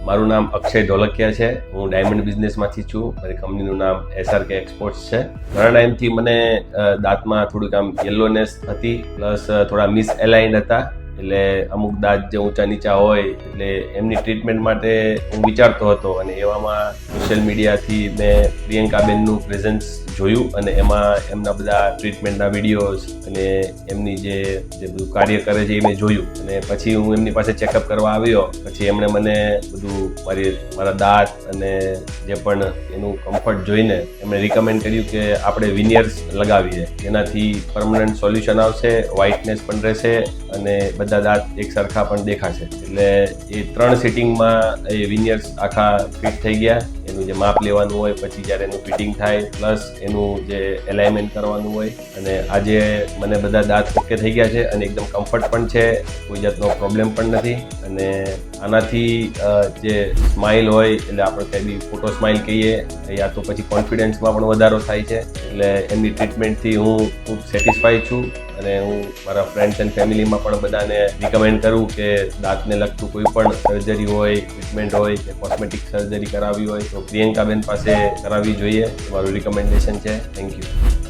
મારું નામ અક્ષય ઢોલકિયા છે. હું ડાયમંડ બિઝનેસમાંથી છું. મારી કંપનીનું નામ SRK એક્સપોર્ટ્સ છે. ઘણા ટાઈમથી મને દાંતમાં થોડીક આમ યેલોનેસ હતી, પ્લસ થોડા મિસએલાઇન્ડ હતા. એટલે અમુક દાંત જે ઊંચા નીચા હોય, એટલે એમની ટ્રીટમેન્ટ માટે હું વિચારતો હતો અને એવામાં સોશિયલ મીડિયાથી મેં પ્રિયંકાબેનનું પ્રેઝન્સ જોયું અને એમાં એમના બધા ટ્રીટમેન્ટના વિડીયોઝ અને એમની જે બધું કાર્ય કરે છે એ મેં જોયું. અને પછી હું એમની પાસે ચેકઅપ કરવા આવ્યો. પછી એમણે મને બધું મારા દાંત અને જે પણ એનું કમ્ફર્ટ જોઈને એમણે રિકમેન્ડ કર્યું કે આપણે વિનિયર્સ લગાવીએ. એનાથી પરમનન્ટ સોલ્યુશન આવશે, વ્હાઇટનેસ પણ રહેશે અને બધા દાંત એક સરખા પણ દેખાશે. એટલે એ 3 સિટિંગમાં એ વિનિયર્સ આખા ફિટ થઈ ગયા. એનું જે માપ લેવાનું હોય, પછી જ્યારે એનું ફિટિંગ થાય, પ્લસ એનું જે એલાઇનમેન્ટ કરવાનું હોય, અને આજે મને બધા દાંત ઓકે થઈ ગયા છે અને એકદમ કમ્ફર્ટ પણ છે, કોઈ જાતનો પ્રોબ્લેમ પણ નથી. અને આનાથી જે સ્માઇલ હોય, એટલે આપણે કંઈ બી ફોટો સ્માઇલ કહીએ, યા તો પછી કોન્ફિડન્સમાં પણ વધારો થાય છે. એટલે એમની ટ્રીટમેન્ટથી હું ખૂબ સેટિસ્ફાઈ છું અને હું મારા ફ્રેન્ડ્સ એન્ડ ફેમિલીમાં પણ બધાને રિકમેન્ડ કરું કે દાંતને લગતું કોઈ પણ સર્જરી હોય, ટ્રીટમેન્ટ હોય કે કોસ્મેટિક સર્જરી કરાવવી હોય તો પ્રિયંકાબેન પાસે કરાવવી જોઈએ. મારું રિકમેન્ડેશન છે. Thank you.